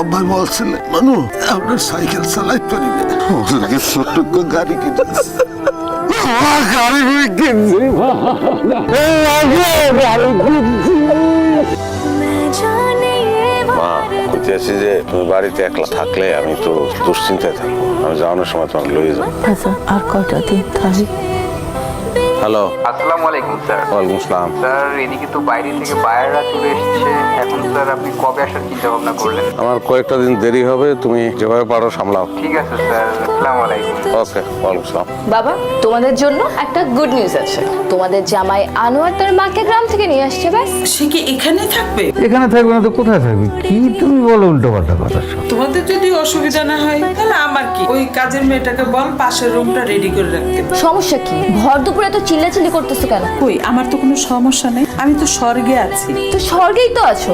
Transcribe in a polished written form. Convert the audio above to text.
আব্বাই বলছিলেন মানু আপনার সাইকেল চালাই পারিবে ছোট্ট গাড়ি কিনেছে গাড়ি কিনছি মা বলতে আছি যে তুমি বাড়িতে একলা থাকলে আমি তো দুশ্চিন্তায় থাকবো, আমি যাওয়ানোর সময় তোমাকে লয়ে যাবো। আচ্ছা আর কয়টা দিন থাকি? হ্যালো, আসসালামু আলাইকুম স্যার। ওয়ালাইকুম আসসালাম। স্যার এদিকে তো বাইরে থেকে বায়াররা চলে এসেছে, এখন স্যার আপনি কবে আসার চিন্তা ভাবনা করলেন? আমার কয়েকটা দিন দেরি হবে, তুমি যেভাবে পারো সামলাও। ঠিক আছে স্যার, আসসালামু আলাইকুম। ওকে, ওয়ালাইকুম আসসালাম। বাবা, তোমাদের জন্য একটা গুড নিউজ আছে। তোমাদের জামাই আনোয়ার তার মাকে গ্রাম থেকে নিয়ে আসছে। ব্যাস। সে কি এখানে থাকবে? এখানে থাকবে না তো কোথায় থাকবে? কি তুমি বলো উল্টো পাল্টা কথা সব। তোমাদের যদি অসুবিধা না হয় তাহলে আমার কি, ওই কাজের মেয়েটাকে বল পাশের রুমটা রেডি করে রাখতে। সমস্যা কি? ভর দুপুরে এত চিল্লাচিল্লি করতেছো কেন? কই, আমার তো কোনো সমস্যা নেই, আমি তো স্বর্গে আছি। তো স্বর্গেই তো আছো।